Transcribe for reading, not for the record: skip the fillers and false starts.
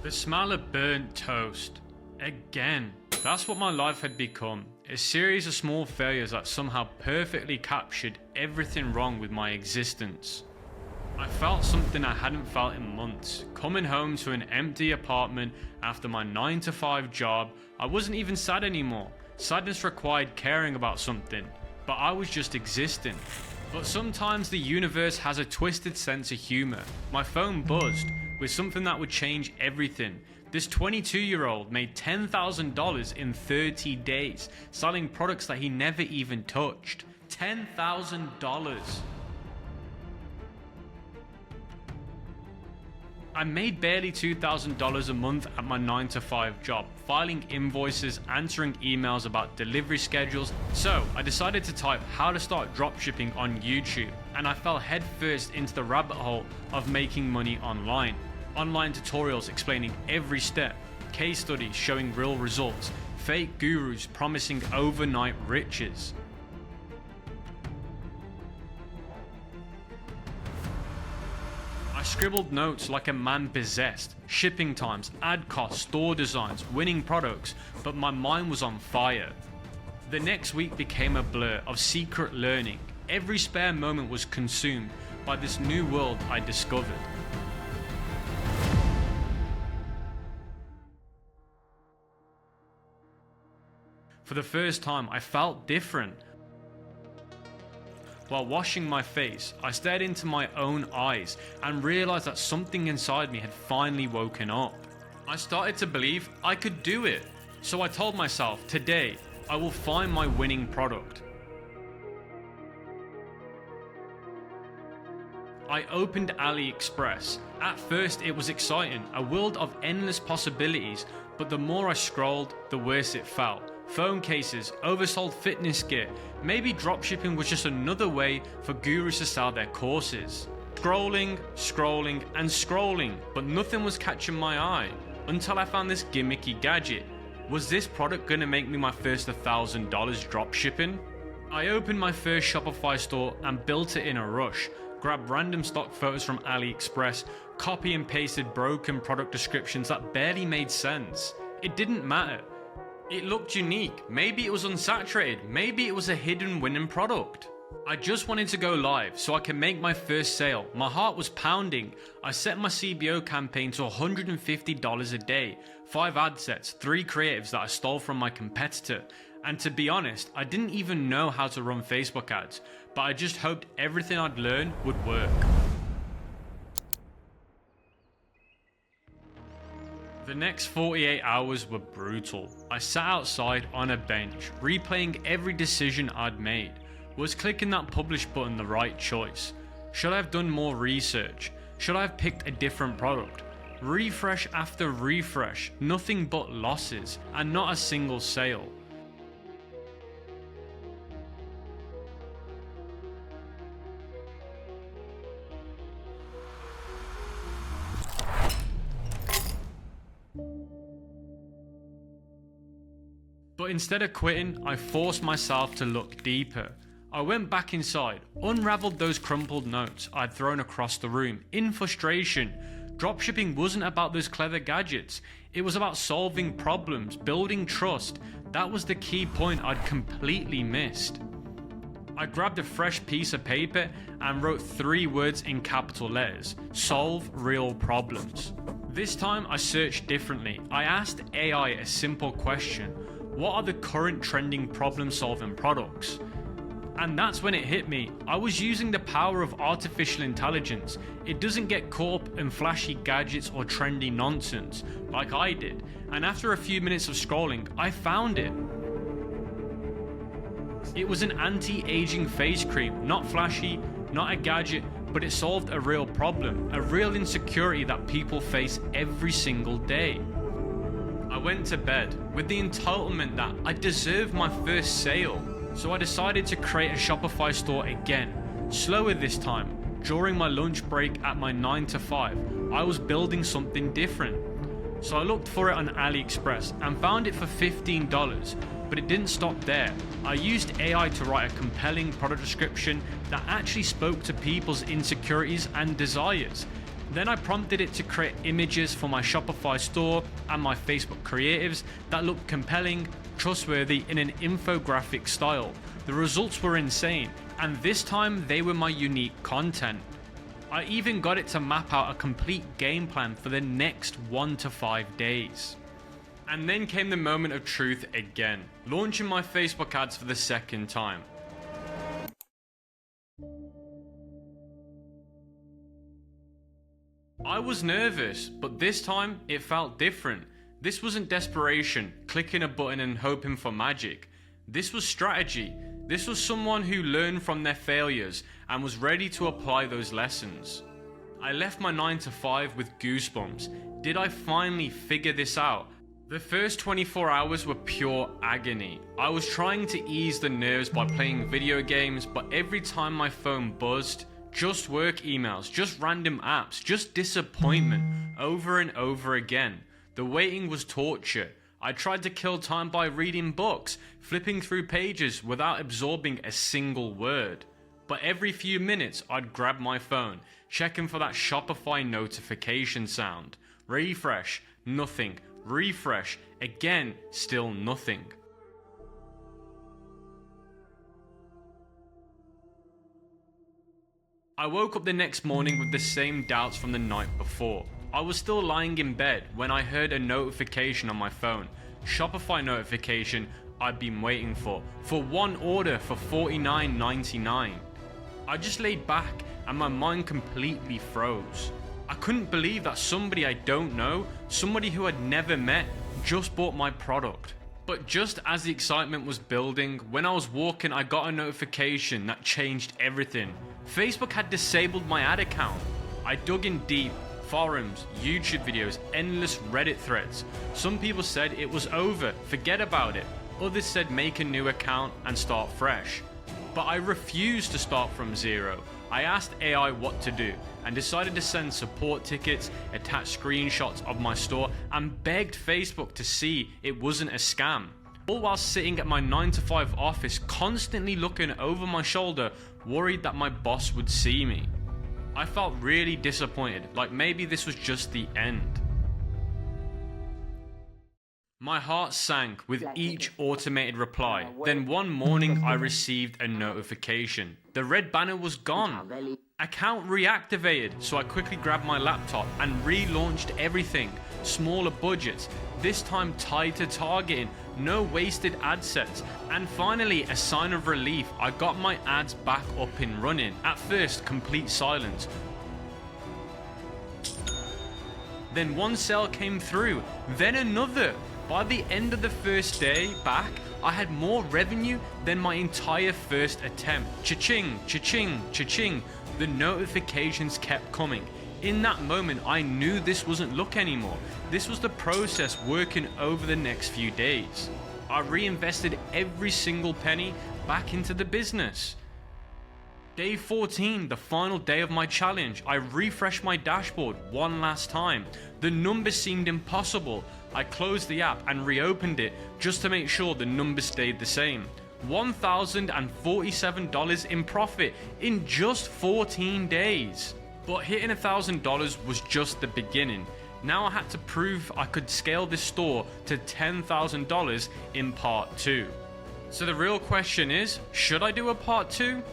The smell of burnt toast. Again. That's what my life had become. A series of small failures that somehow perfectly captured everything wrong with my existence. I felt something I hadn't felt in months. Coming home to an empty apartment after my 9-to-5 job, I wasn't even sad anymore. Sadness required caring about something, but I was just existing. But sometimes the universe has a twisted sense of humor. My phone buzzed with something that would change everything. This 22-year-old made $10,000 in 30 days, selling products that he never even touched. $10,000. I made barely $2,000 a month at my 9-to-5 job, filing invoices, answering emails about delivery schedules. So I decided to type how to start dropshipping on YouTube, and I fell headfirst into the rabbit hole of making money online. Online tutorials explaining every step, case studies showing real results, fake gurus promising overnight riches. I scribbled notes like a man possessed, shipping times, ad costs, store designs, winning products, but my mind was on fire. The next week became a blur of secret learning. Every spare moment was consumed by this new world I discovered. For the first time, I felt different. While washing my face, I stared into my own eyes and realized that something inside me had finally woken up. I started to believe I could do it. So I told myself, today, I will find my winning product. I opened AliExpress. At first it was exciting, a world of endless possibilities, but the more I scrolled, the worse it felt. Phone cases, oversold fitness gear, maybe dropshipping was just another way for gurus to sell their courses. Scrolling, and scrolling, but nothing was catching my eye until I found this gimmicky gadget. Was this product gonna make me my first $1,000 dropshipping? I opened my first Shopify store and built it in a rush. Grabbed random stock photos from AliExpress, copy and pasted broken product descriptions that barely made sense. It didn't matter. It looked unique, maybe it was unsaturated, maybe it was a hidden winning product. I just wanted to go live so I could make my first sale. My heart was pounding. I set my CBO campaign to $150 a day, 5 ad sets, 3 creatives that I stole from my competitor. And to be honest, I didn't even know how to run Facebook ads, but I just hoped everything I'd learned would work. The next 48 hours were brutal. I sat outside on a bench, replaying every decision I'd made. Was clicking that publish button the right choice? Should I have done more research? Should I have picked a different product? Refresh after refresh, nothing but losses, and not a single sale. But instead of quitting, I forced myself to look deeper. I went back inside, unraveled those crumpled notes I'd thrown across the room in frustration. Dropshipping wasn't about those clever gadgets. It was about solving problems, building trust. That was the key point I'd completely missed. I grabbed a fresh piece of paper and wrote 3 words in capital letters: solve real problems. This time I searched differently. I asked AI a simple question: what are the current trending problem-solving products? And that's when it hit me. I was using the power of artificial intelligence. It doesn't get caught up in flashy gadgets or trendy nonsense like I did. And after a few minutes of scrolling, I found it. It was an anti-aging face cream, not flashy, not a gadget, but it solved a real problem, a real insecurity that people face every single day. I went to bed with the entitlement that I deserved my first sale. So I decided to create a Shopify store again, slower this time. During my lunch break at my 9-to-5, I was building something different. So I looked for it on AliExpress and found it for $15, but it didn't stop there. I used AI to write a compelling product description that actually spoke to people's insecurities and desires. Then I prompted it to create images for my Shopify store and my Facebook creatives that looked compelling, trustworthy in an infographic style. The results were insane, and this time they were my unique content. I even got it to map out a complete game plan for the next 1 to 5 days. And then came the moment of truth again, launching my Facebook ads for the second time. I was nervous, but this time it felt different. This wasn't desperation, clicking a button and hoping for magic. This was strategy. This was someone who learned from their failures and was ready to apply those lessons. I left my 9 to 5 with goosebumps. Did I finally figure this out? The first 24 hours were pure agony. I was trying to ease the nerves by playing video games, but every time my phone buzzed, just work emails, just random apps, just disappointment, over and over again. The waiting was torture. I tried to kill time by reading books, flipping through pages without absorbing a single word. But every few minutes I'd grab my phone, checking for that Shopify notification sound. Refresh, nothing. Refresh, again, still nothing. I woke up the next morning with the same doubts from the night before. I was still lying in bed when I heard a notification on my phone. Shopify notification I'd been waiting for one order for $49.99. I just laid back and my mind completely froze. I couldn't believe that somebody I don't know, somebody who I'd never met, just bought my product. But just as the excitement was building, when I was walking, I got a notification that changed everything. Facebook had disabled my ad account. I dug in deep, forums, YouTube videos, endless Reddit threads. Some people said it was over, forget about it. Others said make a new account and start fresh. But I refused to start from zero. I asked AI what to do and decided to send support tickets, attach screenshots of my store, and begged Facebook to see it wasn't a scam. All while sitting at my 9 to 5 office, constantly looking over my shoulder, worried that my boss would see me. I felt really disappointed, like maybe this was just the end. My heart sank with each automated reply. Then one morning I received a notification. The red banner was gone. Account reactivated, so I quickly grabbed my laptop and relaunched everything. Smaller budgets, this time tied to targeting, no wasted ad sets, and finally a sign of relief, I got my ads back up and running. At first, complete silence. Then one sale came through, then another. By the end of the first day back, I had more revenue than my entire first attempt. Cha-ching, cha-ching, cha-ching. The notifications kept coming. In that moment, I knew this wasn't luck anymore. This was the process working over the next few days. I reinvested every single penny back into the business. Day 14, the final day of my challenge, I refreshed my dashboard one last time. The numbers seemed impossible. I closed the app and reopened it just to make sure the numbers stayed the same. $1,047 in profit in just 14 days. But hitting $1,000 was just the beginning. Now I had to prove I could scale this store to $10,000 in part 2. So the real question is, should I do a part 2?